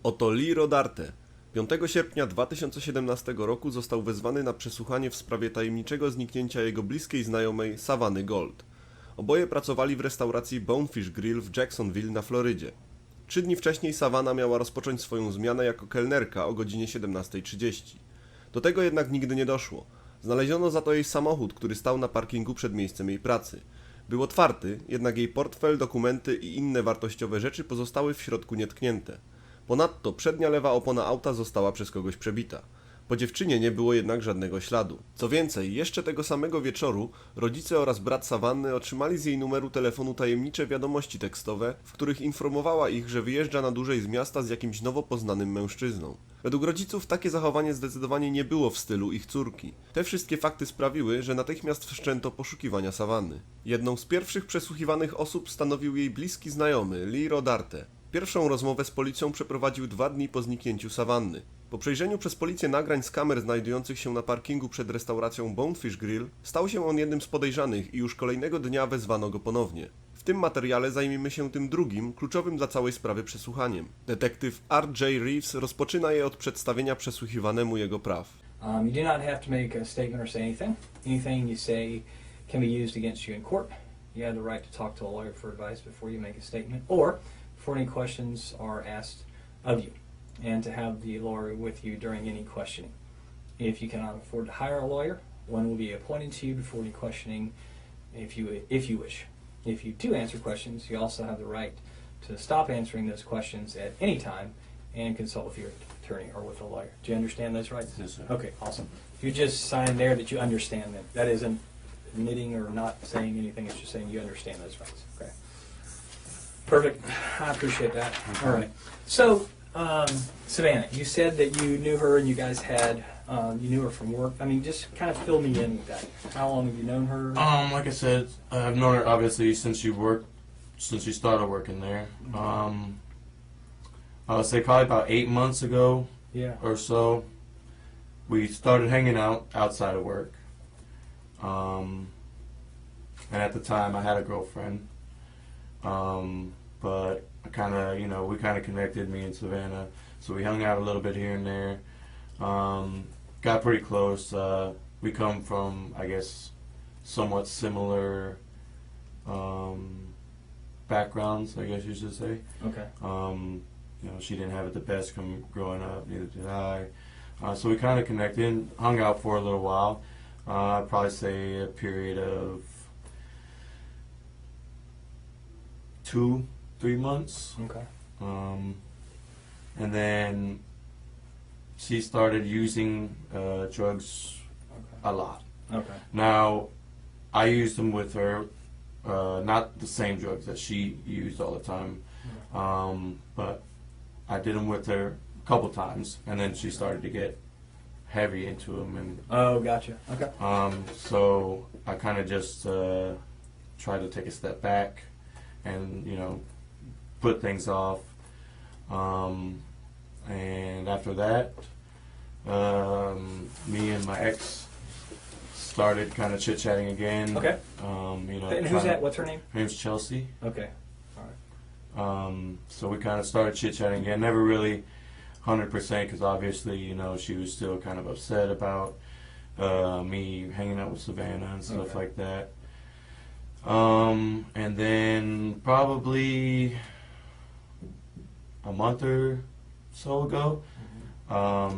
Oto Lee Rodarte. 5 sierpnia 2017 roku został wezwany na przesłuchanie w sprawie tajemniczego zniknięcia jego bliskiej znajomej Savanny Gold. Oboje pracowali w restauracji Bonefish Grill w Jacksonville na Florydzie. 3 dni wcześniej Savannah miała rozpocząć swoją zmianę jako kelnerka o godzinie 17:30. Do tego jednak nigdy nie doszło. Znaleziono za to jej samochód, który stał na parkingu przed miejscem jej pracy. Był otwarty, jednak jej portfel, dokumenty i inne wartościowe rzeczy pozostały w środku nietknięte. Ponadto przednia lewa opona auta została przez kogoś przebita. Po dziewczynie nie było jednak żadnego śladu. Co więcej, jeszcze tego samego wieczoru rodzice oraz brat Savanny otrzymali z jej numeru telefonu tajemnicze wiadomości tekstowe, w których informowała ich, że wyjeżdża na dłużej z miasta z jakimś nowo poznanym mężczyzną. Według rodziców takie zachowanie zdecydowanie nie było w stylu ich córki. Te wszystkie fakty sprawiły, że natychmiast wszczęto poszukiwania Savanny. Jedną z pierwszych przesłuchiwanych osób stanowił jej bliski znajomy, Lee Rodarte. Pierwszą rozmowę z policją przeprowadził 2 dni po zniknięciu Savanny. Po przejrzeniu przez policję nagrań z kamer znajdujących się na parkingu przed restauracją Bonefish Grill, stał się on jednym z podejrzanych i już kolejnego dnia wezwano go ponownie. W tym materiale zajmiemy się tym drugim, kluczowym dla całej sprawy przesłuchaniem. Detektyw R.J. Reeves rozpoczyna je od przedstawienia przesłuchiwanemu jego praw. You do not have to make a statement or say anything. Anything you say can be used against you in court. You have the right to talk to a lawyer for advice before you make a statement or before any questions are asked of you, and to have the lawyer with you during any questioning. If you cannot afford to hire a lawyer, one will be appointed to you before any questioning if you wish. If you do answer questions, you also have the right to stop answering those questions at any time and consult with your attorney or with a lawyer. Do you understand those rights? Yes, sir. Okay, awesome. You just sign there that you understand them. That isn't admitting or not saying anything, it's just saying you understand those rights. Okay. Perfect. I appreciate that. All right. So, Savannah, you said that you knew her and you guys had, you knew her from work. I mean, just kind of fill me in with that. How long have you known her? Like I said, I've known her obviously since she started working there. I would say probably about 8 months ago or so, we started hanging out outside of work. And at the time I had a girlfriend. But we kind of connected, me and Savannah, so we hung out a little bit here and there, got pretty close. We come from, I guess, somewhat similar backgrounds, I guess you should say. Okay. She didn't have it the best growing up, neither did I. So we kind of connected and hung out for a little while. I'd probably say a period of 2-3 months. Okay. And then she started using drugs a lot. Okay. Now, I used them with her, not the same drugs that she used all the time, but I did them with her a couple times, and then she started to get heavy into them. And oh, gotcha. Okay. So I kind of just tried to take a step back and put things off, and after that me and my ex started kind of chit-chatting again. Okay. And who's that? What's her name? Her name's Chelsea. Okay. All right. So we kind of started chit-chatting again, never really 100% because obviously she was still kind of upset about me hanging out with Savannah and stuff like that. And then probably a month or so ago, I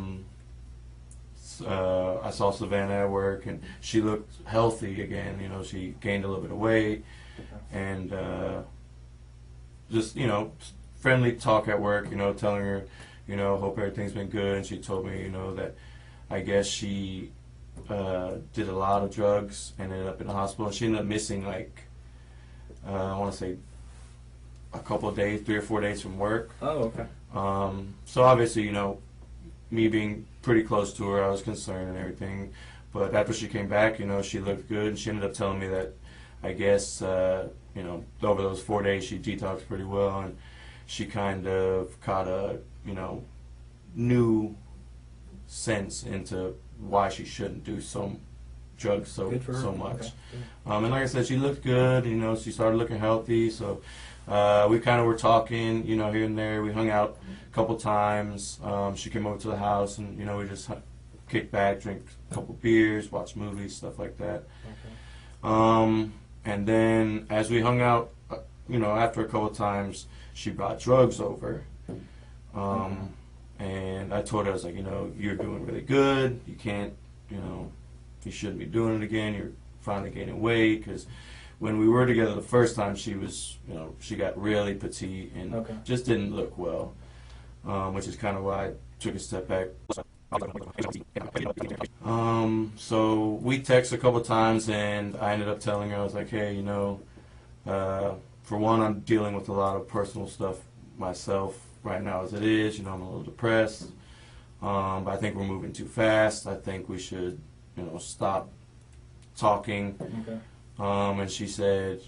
saw Savannah at work, and she looked healthy again. She gained a little bit of weight, and just friendly talk at work. Telling her, hope everything's been good, and she told me, that I guess she did a lot of drugs and ended up in the hospital. And she ended up missing I want to say a couple of days, 3 or 4 days from work. Oh, okay. So obviously, me being pretty close to her, I was concerned and everything. But after she came back, she looked good, and she ended up telling me that I guess over those 4 days she detoxed pretty well, and she kind of caught a new sense into why she shouldn't do drugs so much. Okay. And like I said, she looked good. She started looking healthy. So We kind of were talking, you know, here and there. We hung out a couple times. She came over to the house, and you know, we just kicked back, drink a couple beers, watch movies, stuff like that. Okay. And then as we hung out, you know, after a couple times, she brought drugs over. And I told her, I was like, you know, you're doing really good. You can't, you know, you shouldn't be doing it again. You're finally gaining weight. Because when we were together the first time, she was, you know, she got really petite and Okay. just didn't look well, which is kind of why I took a step back. So we texted a couple times, and I ended up telling her, I was like, hey, you know, for one, I'm dealing with a lot of personal stuff myself right now as it is. You know, I'm a little depressed, but I think we're moving too fast. I think we should, you know, stop talking. Okay. And she said,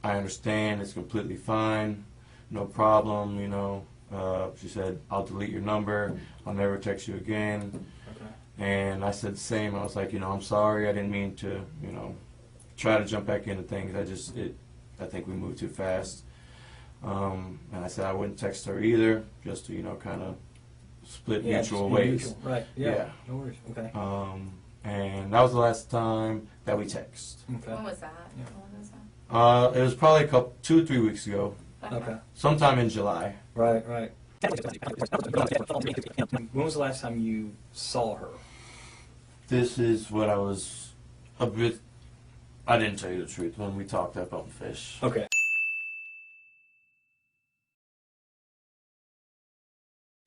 I understand, it's completely fine, no problem, you know. She said, I'll delete your number, I'll never text you again. Okay. And I said the same. I was like, you know, I'm sorry, I didn't mean to, you know, try to jump back into things. I think we moved too fast. And I said I wouldn't text her either, just to, you know, kind of split mutual just be ways. mutual. Right. Yeah. Yeah. No worries. Okay. And that was the last time that we text. Okay. When was that? Yeah. When was that? It was probably 2 or 3 weeks ago, Okay. sometime in July. Right. Right. When was the last time you saw her? This is what I was a bit. I didn't tell you the truth when we talked at Bonefish. Okay.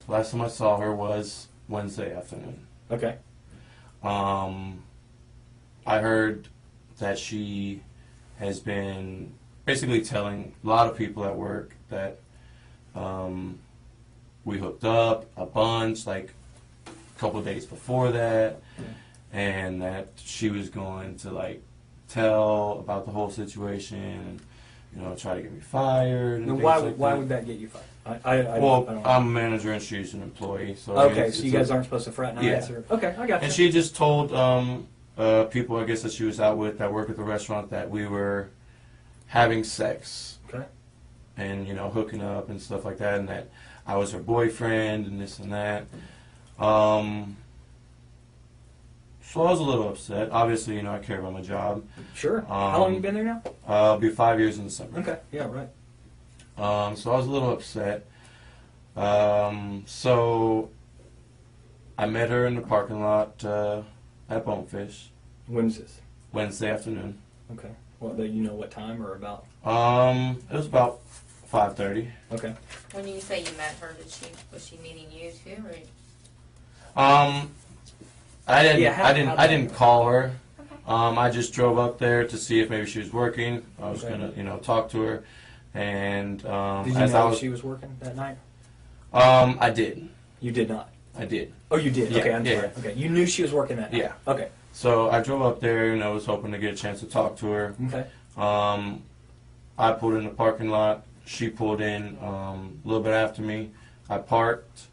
Last time I saw her was Wednesday afternoon. Okay. I heard that she has been basically telling a lot of people at work that we hooked up a bunch, like a couple days before that, and that she was going to like tell about the whole situation and, you know, try to get me fired. And Now, things why like why that. would that get you fired? I Well, don't know. I'm a manager and she's an employee. So I mean, Okay, it's so you a- guys aren't supposed to fraternize? Yeah. Or, okay, I got you. And she just told people, I guess, that she was out with that work at the restaurant that we were having sex Okay. and, you know, hooking up and stuff like that, and that I was her boyfriend and this and that. So I was a little upset. Obviously, you know, I care about my job. Sure. How long you been there now? It'll be 5 years in December. Okay, yeah, right. So I was a little upset. So I met her in the parking lot at Bonefish When's this? Wednesday afternoon. Okay. Well, do you know what time or about? It was about 5:30. Okay. When you say you met her, was she meeting you too, or? I didn't. Yeah, I didn't call her. Okay. I just drove up there to see if maybe she was working. I was Okay. gonna, you know, talk to her, and Did you as I know was, she was working that night? I did. You did not. I did. Oh, you did. Yeah, Okay, I'm yeah, sorry. Okay, you knew she was working that night. Yeah. Okay. So I drove up there, and I was hoping to get a chance to talk to her. Okay. I pulled in the parking lot. She pulled in a little bit after me. I parked,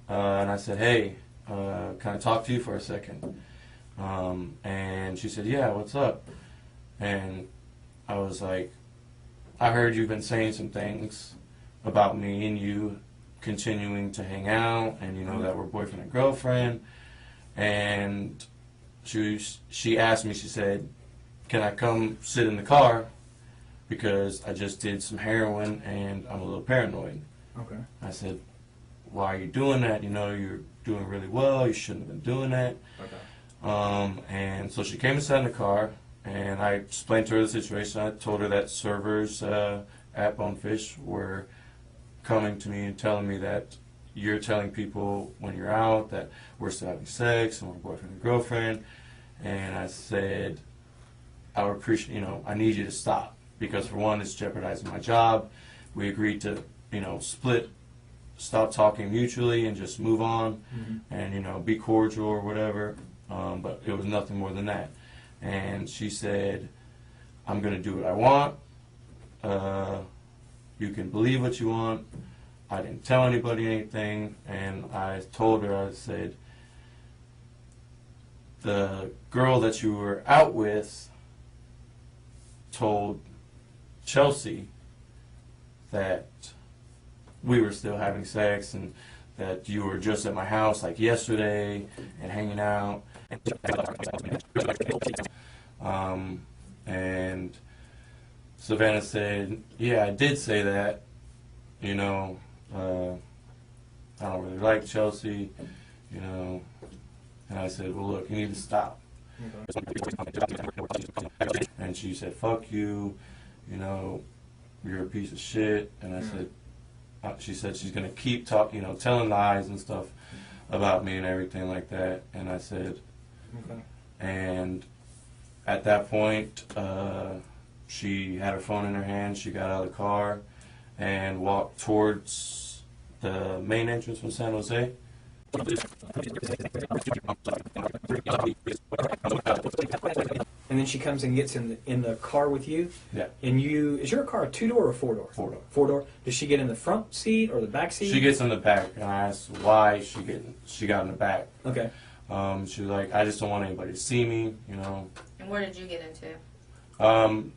and I said, "Hey, can I talk to you for a second?" And she said, "Yeah, what's up?" And I was like, "I heard you've been saying some things about me and you continuing to hang out, and you know that we're boyfriend and girlfriend." And she asked me, she said, "Can I come sit in the car? Because I just did some heroin and I'm a little paranoid." Okay. I said, "Why are you doing that? You know, you're doing really well. You shouldn't have been doing that." Okay. And so she came and sat in the car, and I explained to her the situation. I told her that servers at Bonefish were coming to me and telling me that you're telling people when you're out that we're still having sex and we're boyfriend and girlfriend. And I said, I would appreciate, you know, I need you to stop, because for one, it's jeopardizing my job. We agreed to, you know, stop talking mutually and just move on, and, you know, be cordial or whatever. But it was nothing more than that. And she said, "I'm going to do what I want. You can believe what you want. I didn't tell anybody anything." And I told her, I said, "The girl that you were out with told Chelsea that we were still having sex and that you were just at my house like yesterday and hanging out. And Savannah said, yeah, I did say that. You know, I don't really like Chelsea, you know. And I said, well, look, you need to stop. And she said, fuck you, you know, you're a piece of shit. And I said, she said she's going to keep talking, you know, telling lies and stuff about me and everything like that. And I said, and at that point, she had her phone in her hand, she got out of the car and walked towards the main entrance from San Jose. And then she comes and gets in the car with you. Yeah. And you, is your car a 2-door or 4-door? 4-door. 4-door. Does she get in the front seat or the back seat? She gets in the back, and I asked why she got in the back. Okay. She was like, I just don't want anybody to see me, you know. And where did you get into?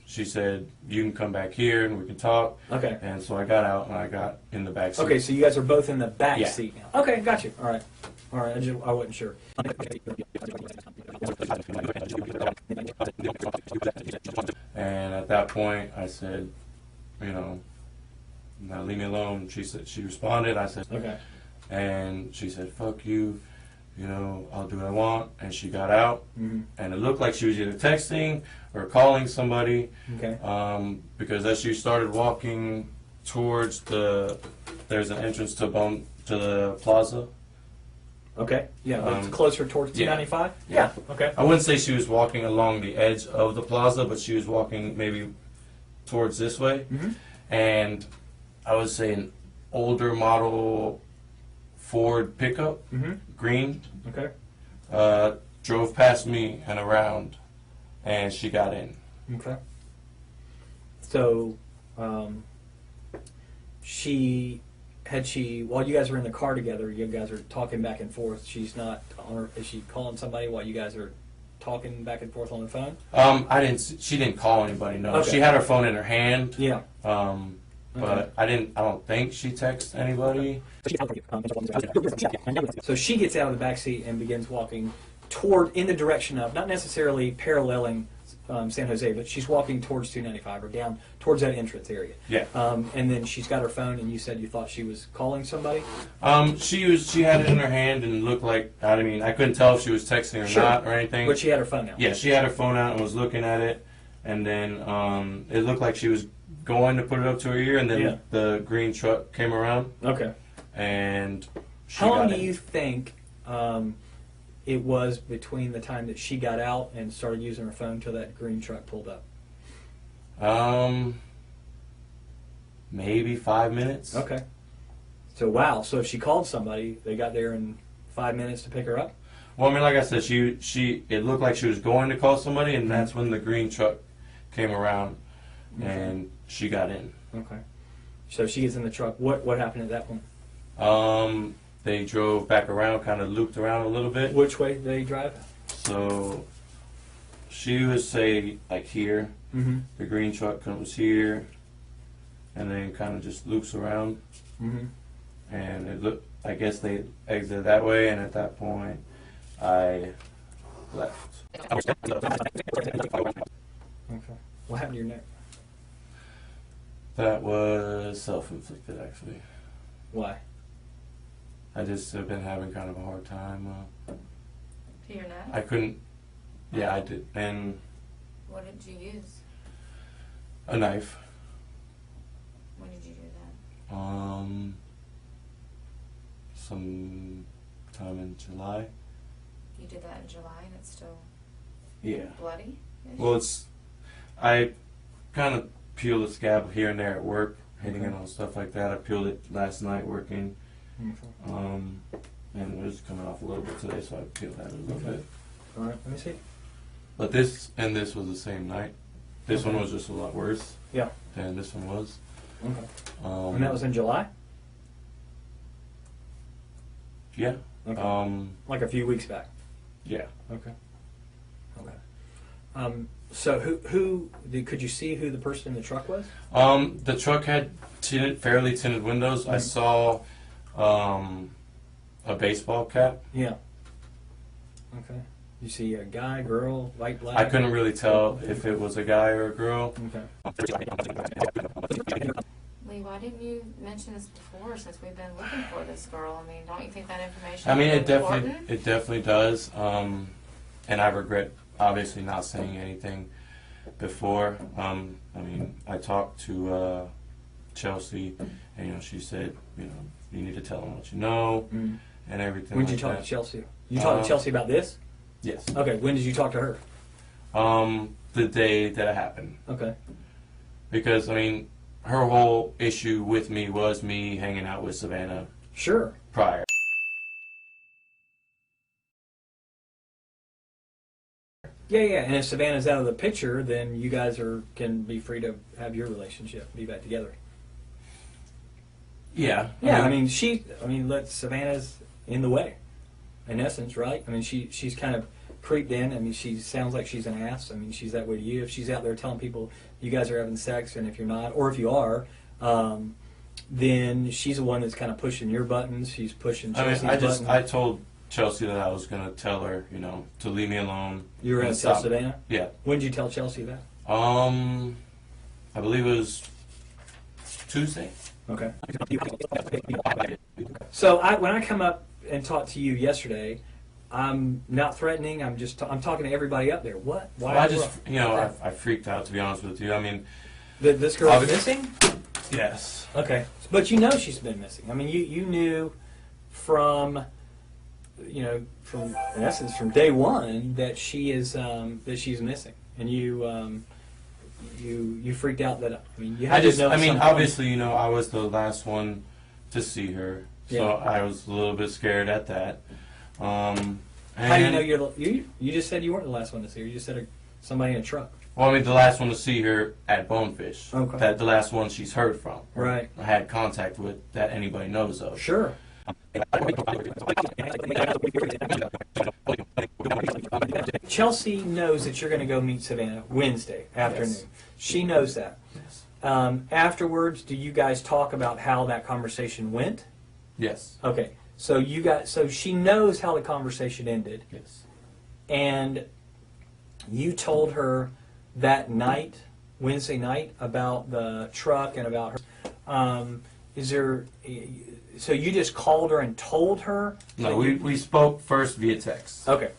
She said, you can come back here and we can talk. Okay. And so I got out and I got in the back seat. Okay, so you guys are both in the back Yeah. seat now. Okay, got you. All right. All right, I wasn't sure. And at that point, I said, you know, now leave me alone. She said, she responded. I said, Okay. and she said, fuck you, you know, I'll do what I want. And she got out, and it looked like she was either texting or calling somebody. Okay. Because as she started walking towards there's an entrance to the plaza. Okay. Yeah, but it's Um, closer towards yeah. 295? Yeah. Okay. I wouldn't say she was walking along the edge of the plaza, but she was walking maybe towards this way. And I would say an older model Ford pickup, green, Okay. drove past me and around, and she got in. Okay. So, while you guys are in the car together, you guys are talking back and forth. She's not is she calling somebody while you guys are talking back and forth on the phone? She didn't call anybody, no. Okay. She had her phone in her hand. Yeah. But I don't think she texted anybody. So she gets out of the back seat and begins walking in the direction of, not necessarily paralleling San Jose, but she's walking towards 295 or down towards that entrance area. Yeah. And then she's got her phone, and you said you thought she was calling somebody? She had it in her hand and looked like, I mean, I couldn't tell if she was texting or Sure. not or anything. But she had her phone out. Yeah, she had her phone out and was looking at it, and then it looked like she was going to put it up to her ear, and then Yeah. the green truck came around, Okay. and she How long got do in. you think it was between the time that she got out and started using her phone till that green truck pulled up? Maybe 5 minutes. Okay. So wow. So if she called somebody, they got there in 5 minutes to pick her up? Well, I mean, like I said, it looked like she was going to call somebody, and that's when the green truck came around, and she got in. Okay. So she gets in the truck. What happened at that point? They drove back around, kind of looped around a little bit. Which way did they drive? So she would say like here, Mm-hmm. the green truck comes here, and then kind of just loops around, Mm-hmm. and it looked. I guess they exited that way, and at that point, I left. Okay. What happened to your neck? That was self-inflicted, actually. Why? I just have been having kind of a hard time. To your neck? I couldn't. Yeah, I did. And What did you use? a knife. When did you do that? Some time in July. You did that in July and it's still Yeah. bloody? Well, I kind of peeled the scab here and there at work, hitting it on stuff like that. I peeled it last night working, and it was coming off a little bit today, so I peeled that a little bit. All right. Let me see. But this was the same night. This one was just a lot worse Yeah. than this one was. Okay. Um, And that was in July? Yeah. Okay. Like a few weeks back. Yeah. Okay. Okay. So could you see who the person in the truck was? The truck had fairly tinted windows. I saw a baseball cap. Yeah. Okay. You see a guy, girl, white, black? I couldn't really tell if it was a guy or a girl. Okay. Lee, why didn't you mention this before since we've been looking for this girl? I mean, don't you think that information I mean, is important? it definitely does. And I regret obviously not saying anything before. I mean, I talked to Chelsea, and she said, you need to tell them what you know and everything. When did you talk to Chelsea? You talked to Chelsea about this? Yes. Okay. When did you talk to her? The day that it happened. Okay. Because I mean, her whole issue with me was me hanging out with Savannah Sure. prior. Yeah. And if Savannah's out of the picture, then you guys can be free to have your relationship, be back together. Yeah. Yeah. I mean, Savannah's in the way, in essence, right? I mean, she's kind of creeped in. I mean, she sounds like she's an ass. I mean, she's that way to you. If she's out there telling people you guys are having sex, and if you're not, or if you are, then she's the one that's kind of pushing your buttons. She's pushing Chelsea's buttons. I told Chelsea that I was gonna tell her, to leave me alone. You were going to tell Savannah? Yeah. When did you tell Chelsea that? I believe it was Tuesday. Okay. So when I come up and talk to you yesterday, I'm not threatening. I'm talking to everybody up there. What? Why? Well, I freaked out, to be honest with you. I mean, this girl's missing? yes. Okay, but she's been missing. I mean, you knew from in essence from day one that she's missing, and you freaked out that you had to know. I mean, something. obviously, I was the last one to see her, so Yeah. I was a little bit scared at that. How do you know you just said you weren't the last one to see her? You just said somebody in a truck. Well, I mean, the last one to see her at Bonefish. Okay. That the last one she's heard from. or Right. had contact with that anybody knows of. Sure. Chelsea knows that you're going to go meet Savannah Wednesday afternoon. Yes. She knows that. Yes. Afterwards, do you guys talk about how that conversation went? Yes. Okay. So she knows how the conversation ended, Yes. and you told her that night, Wednesday night, about the truck and about her. So you just called her and told her? No, we spoke first via text. Okay.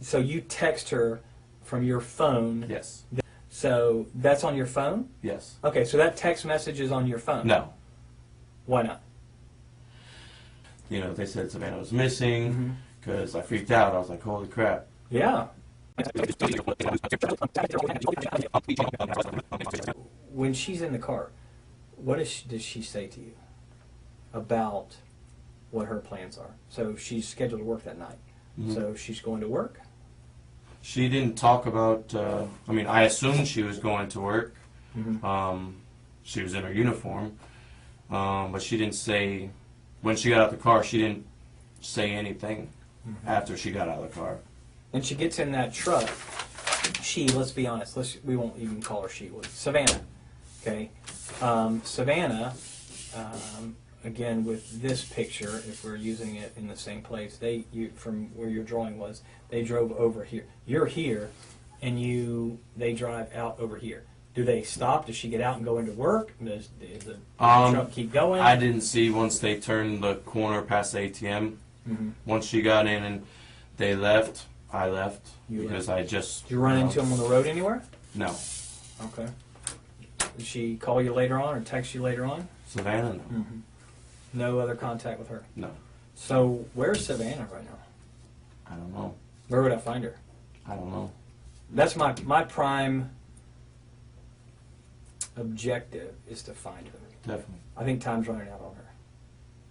So you text her from your phone. Yes. So that's on your phone? Yes. Okay, so that text message is on your phone? No. Why not? They said Savannah was missing because I freaked out. I was like, holy crap. Yeah. When she's in the car, what does she say to you about what her plans are? So she's scheduled to work that night. So she's going to work? She didn't talk about, I assumed she was going to work. She was in her uniform. But she didn't say, when she got out the car, she didn't say anything after she got out of the car. And she gets in that truck. Let's be honest, we won't even call her she. Savannah. Okay? Savannah, again, with this picture, if we're using it in the same place, from where your drawing was, they drove over here. You're here, and they drive out over here. Do they stop? Does she get out and go into work? Does the truck keep going? I didn't see once they turned the corner past the ATM. Once she got in and they left, I left because I just... Did you run into them on the road anywhere? No. Okay. Did she call you later on or text you later on? Savannah, no. No other contact with her? No. So where's Savannah right now? I don't know. Where would I find her? I don't know. That's my prime objective is to find her. Definitely. I think time's running out on her.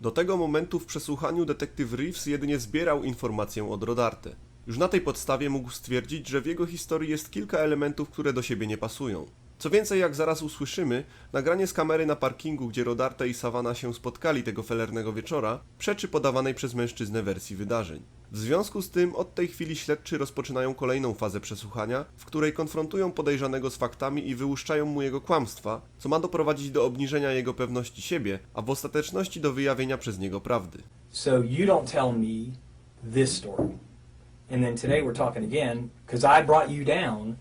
Do tego momentu w przesłuchaniu detektyw Reeves jedynie zbierał informację od Rodarte. Już na tej podstawie mógł stwierdzić, że w jego historii jest kilka elementów, które do siebie nie pasują. Co więcej, jak zaraz usłyszymy, nagranie z kamery na parkingu, gdzie Rodarte i Savannah się spotkali tego felernego wieczora, przeczy podawanej przez mężczyznę wersji wydarzeń. W związku z tym od tej chwili śledczy rozpoczynają kolejną fazę przesłuchania, w której konfrontują podejrzanego z faktami i wyłuszczają mu jego kłamstwa, co ma doprowadzić do obniżenia jego pewności siebie, a w ostateczności do wyjawienia przez niego prawdy. So you don't tell me this story. And then today we're talking again because I brought you down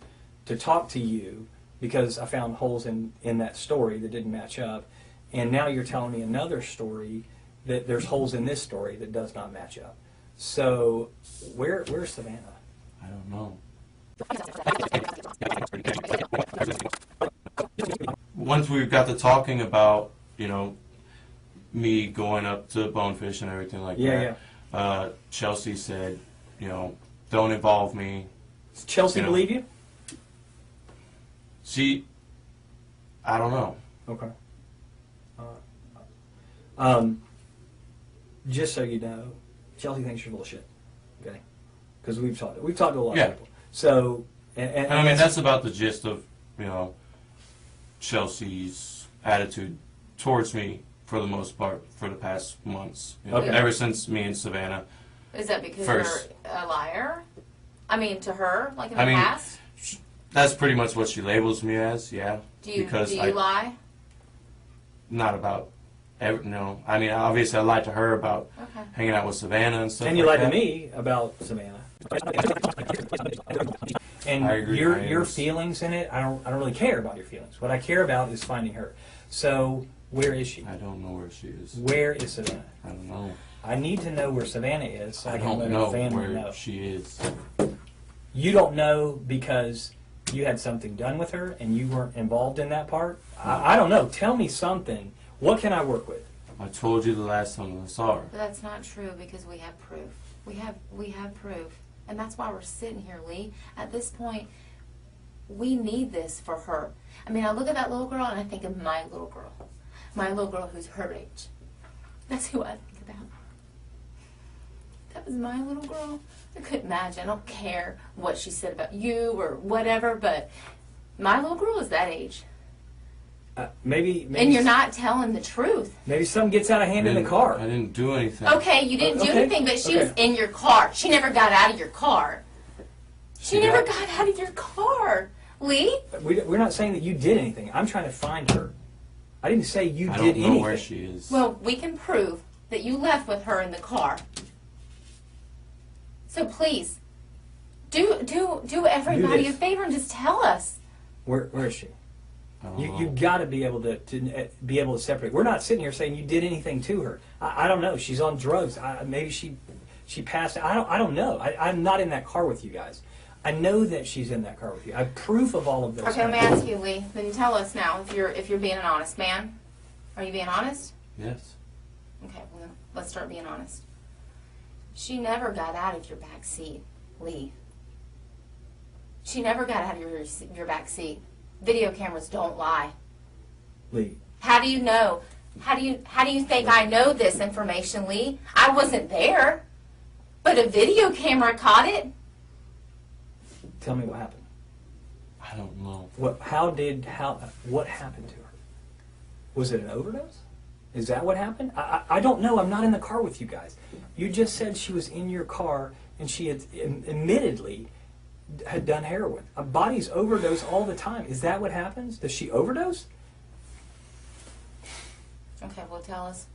to talk to you because I found holes in that story that didn't match up. And now you're telling me another story that there's holes in this story that does not match up. So where's Savannah? I don't know. Once we got to talking about, you know, me going up to Bonefish and everything like that, Chelsea said, you know, don't involve me. Does Chelsea You know. believe you? I don't know. Okay. Just so you know, Chelsea thinks you're full of shit. Okay, because we've talked to a lot Yeah. of people. So, and I mean, that's about the gist of, you know, Chelsea's attitude towards me for the most part for the past months. You know, Okay. Ever since me and Savannah. Is that because First. you're a liar? I mean, to her, like in I the mean, past? That's pretty much what she labels me as, yeah. Do you because lie? Not about, no. I mean, obviously I lied to her about Okay. hanging out with Savannah and stuff and you like lied to that. me about Savannah. And I agree. your feelings in it, I don't really care about your feelings. What I care about is finding her. So where is she? I don't know where she is. Where is Savannah? I don't know. I need to know where Savannah is so I I can don't let know her family where know. she is. You don't know because you had something done with her and you weren't involved in that part? I don't know. Tell me something. What can I work with? I told you the last time I saw her. But that's not true because we have proof. We have proof. And that's why we're sitting here, Lee. At this point, we need this for her. I mean, I look at that little girl and I think of my little girl. My little girl who's her age. That's who I think about. That was my little girl. I couldn't imagine. I don't care what she said about you or whatever, but my little girl is that age. Maybe And you're not telling the truth. Maybe something gets out of hand in the car. I didn't do anything. Okay, you didn't do Okay, anything, but she was okay. in your car. She never got out of your car. She She never got- got out of your car. Lee? We're not saying that you did anything. I'm trying to find her. I didn't say you I did don't know anything. where she is. Well, we can prove that you left with her in the car. So please, do everybody this. a favor and just tell us. Where is she? I don't know. You got to be able to be able to separate. We're not sitting here saying you did anything to her. I don't know. She's on drugs. Maybe she passed. I don't know. I'm not in that car with you guys. I know that she's in that car with you. I have proof of all of those. Okay, let me things. ask you, Lee. Then tell us now if you're being an honest man. Are you being honest? Yes. Okay, well, let's start being honest. She never got out of your back seat, Lee. She never got out of your back seat. Video cameras don't lie. Lee, How do you know? How do you think I know this information, Lee? I wasn't there, but a video camera caught it. tell me what happened. I don't know. What happened to her? Was it an overdose? Is that what happened? I don't know. I'm not in the car with you guys. You just said she was in your car and she had admittedly had done heroin. Bodies overdose all the time. Is that what happens? Does she overdose? Okay, well, tell us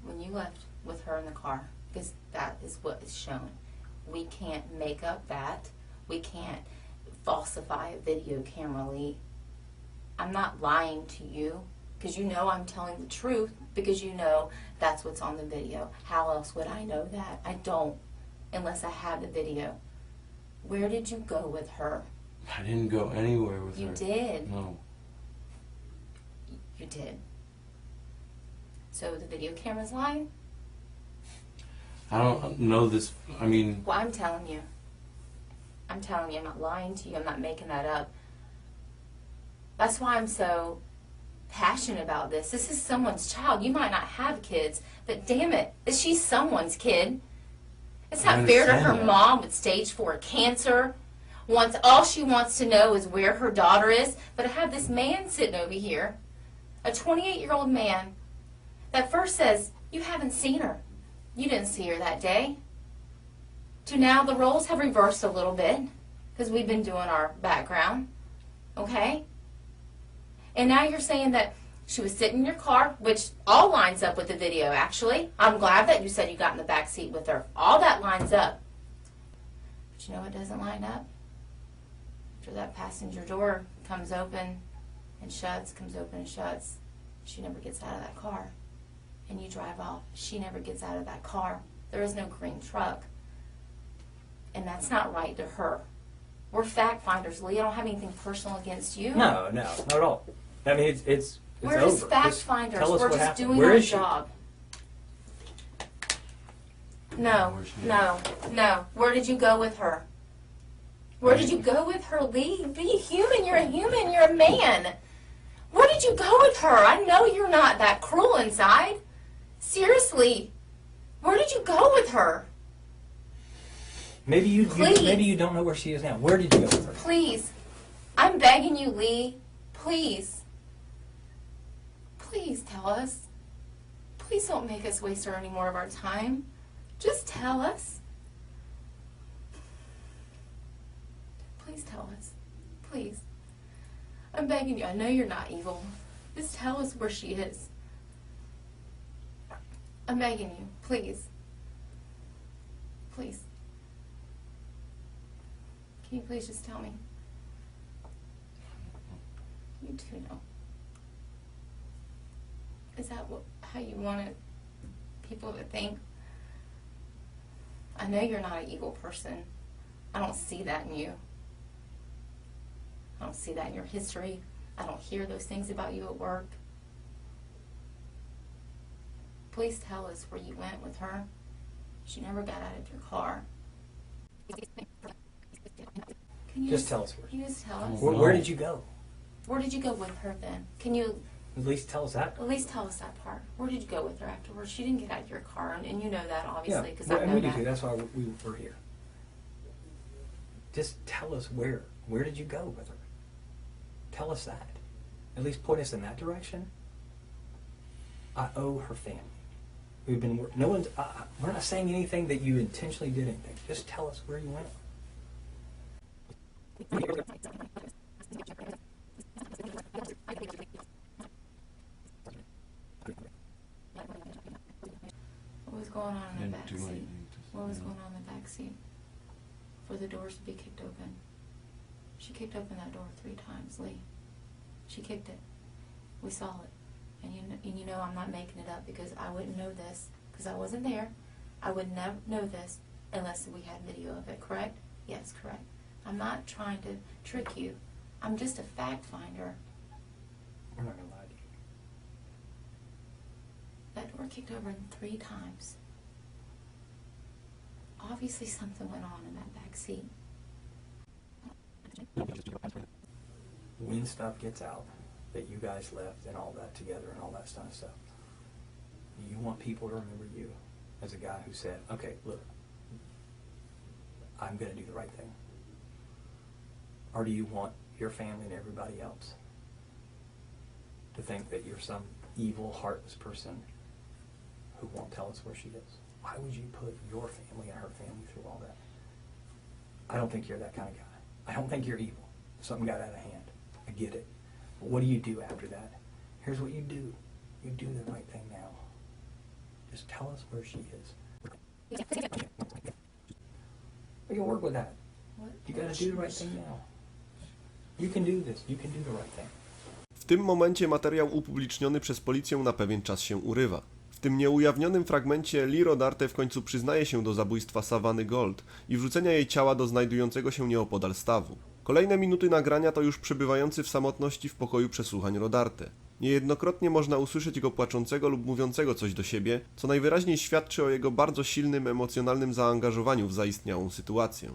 when you left with her in the car, because that is what is shown. We can't make up that. We can't falsify a video camera, Lee. I'm not lying to you, because you know I'm telling the truth, because you know that's what's on the video. How else would I know that? I don't, unless I have the video. Where did you go with her? I didn't go anywhere with You her. did. No. You did. So the video camera's lying? I don't know this. I mean, Well, I'm telling you. I'm telling you, I'm not lying to you. I'm not making that up. That's why I'm so passionate about this. This is someone's child. You might not have kids, but damn it, she's someone's kid. It's I not fair to understand her that. mom with stage 4 cancer. All she wants to know is where her daughter is. But I have this man sitting over here, a 28-year-old man, that first says, you haven't seen her. You didn't see her that day. to now the roles have reversed a little bit because we've been doing our background, okay? And now you're saying that she was sitting in your car, which all lines up with the video, actually. I'm glad that you said you got in the back seat with her. All that lines up. But you know what doesn't line up? After that passenger door comes open and shuts, comes open and shuts, she never gets out of that car. And you drive off. She never gets out of that car. There is no green truck. And that's not right to her. We're fact finders, Lee. I don't have anything personal against you. No, not at all. I mean, it's We're over. just fact Just finders. tell us We're what just happened. doing Where our is she? job. No, Where's she no. Where did you go with her? Where did you go with her, Lee? Be human. You're a human. You're a man. Where did you go with her? I know you're not that cruel inside. Seriously. Where did you go with her? Maybe you Please. maybe you don't know where she is now. Where did you go with her? Please. I'm begging you, Lee. Please. Please tell us. Please don't make us waste any more of our time. Just tell us. Please tell us. Please. I'm begging you. I know you're not evil. Just tell us where she is. I'm begging you. Please. Please. Can you please just tell me? You do know. Is that how you wanted people to think? I know you're not an evil person. I don't see that in you. I don't see that in your history. I don't hear those things about you at work. Please tell us where you went with her. She never got out of your car. Can you Just tell us where. Can you just tell us? Where did you go? Where did you go with her then? Can you At least tell us that. at least tell us that part? Where did you go with her afterwards? She didn't get out of your car, and you know that obviously because I and know we do that. too. That's why we're here. Just tell us where. Where did you go with her? Tell us that. At least point us in that direction. I owe her family. We've been. No one's. We're not saying anything that you intentionally did anything. Just tell us where you went. What was going on in the Didn't back do seat? anything to- What was going on in the back seat? For the doors to be kicked open. She kicked open that door 3 times, Lee. She kicked it. We saw it. And you know I'm not making it up because I wouldn't know this because I wasn't there. I would never know this unless we had video of it, correct? Yes, correct. I'm not trying to trick you. I'm just a fact finder. We're not gonna lie to you. That door kicked over 3 times. Obviously something went on in that back seat. When stuff gets out that you guys left and all that together and all that kind of stuff, you want people to remember you as a guy who said, okay, look, I'm going to do the right thing? Or do you want your family and everybody else to think that you're some evil, heartless person who won't tell us where she is? Why would you put your family and her family through all that? I don't think you're that kind of guy. I don't think you're evil. Something got out of hand. I get it. But what do you do after that? Here's what you do. You do the right thing now. Just tell us where she is. We can work with that. What? You got to do the right thing now. You can do this. You can do the right thing. W tym momencie materiał upubliczniony przez policję na pewien czas się urywa. W tym nieujawnionym fragmencie Lee Rodarte w końcu przyznaje się do zabójstwa Savanny Gold i wrzucenia jej ciała do znajdującego się nieopodal stawu. Kolejne minuty nagrania to już przebywający w samotności w pokoju przesłuchań Rodarte. Niejednokrotnie można usłyszeć go płaczącego lub mówiącego coś do siebie, co najwyraźniej świadczy o jego bardzo silnym emocjonalnym zaangażowaniu w zaistniałą sytuację.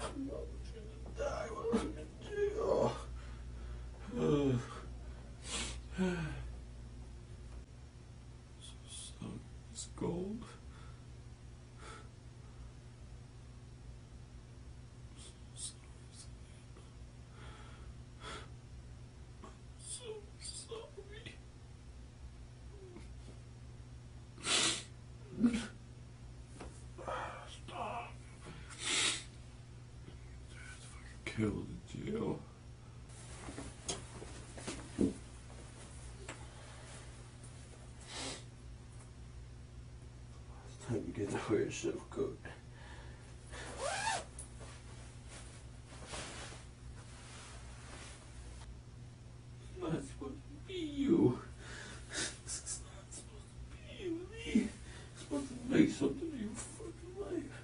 I'm not gonna die while I'm in jail. killed in jail. It's time to get to wear a chef coat. It's not supposed to be you. It's not supposed to be you, Lee. It's supposed to make something of your fucking life.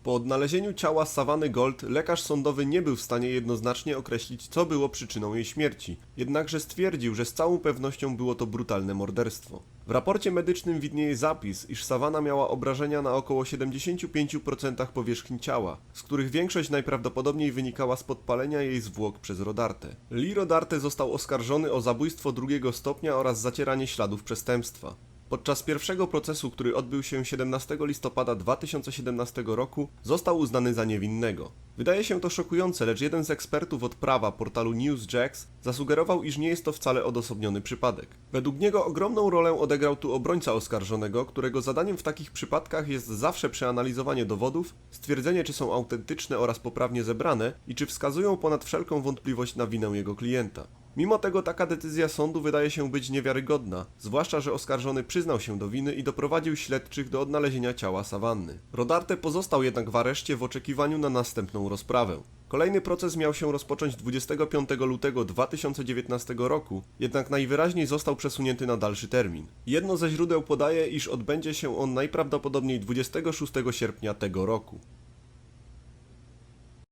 Po odnalezieniu ciała Savanny Gold lekarz sądowy nie był w stanie jednoznacznie określić, co było przyczyną jej śmierci, jednakże stwierdził, że z całą pewnością było to brutalne morderstwo. W raporcie medycznym widnieje zapis, iż Savannah miała obrażenia na około 75% powierzchni ciała, z których większość najprawdopodobniej wynikała z podpalenia jej zwłok przez Rodarte. Lee Rodarte został oskarżony o zabójstwo drugiego stopnia oraz zacieranie śladów przestępstwa. Podczas pierwszego procesu, który odbył się 17 listopada 2017 roku, został uznany za niewinnego. Wydaje się to szokujące, lecz jeden z ekspertów od prawa portalu NewsJacks zasugerował, iż nie jest to wcale odosobniony przypadek. Według niego ogromną rolę odegrał tu obrońca oskarżonego, którego zadaniem w takich przypadkach jest zawsze przeanalizowanie dowodów, stwierdzenie, czy są autentyczne oraz poprawnie zebrane i czy wskazują ponad wszelką wątpliwość na winę jego klienta. Mimo tego taka decyzja sądu wydaje się być niewiarygodna, zwłaszcza że oskarżony przyznał się do winy i doprowadził śledczych do odnalezienia ciała Savanny. Rodarte pozostał jednak w areszcie w oczekiwaniu na następną rozprawę. Kolejny proces miał się rozpocząć 25 lutego 2019 roku, jednak najwyraźniej został przesunięty na dalszy termin. Jedno ze źródeł podaje, iż odbędzie się on najprawdopodobniej 26 sierpnia tego roku.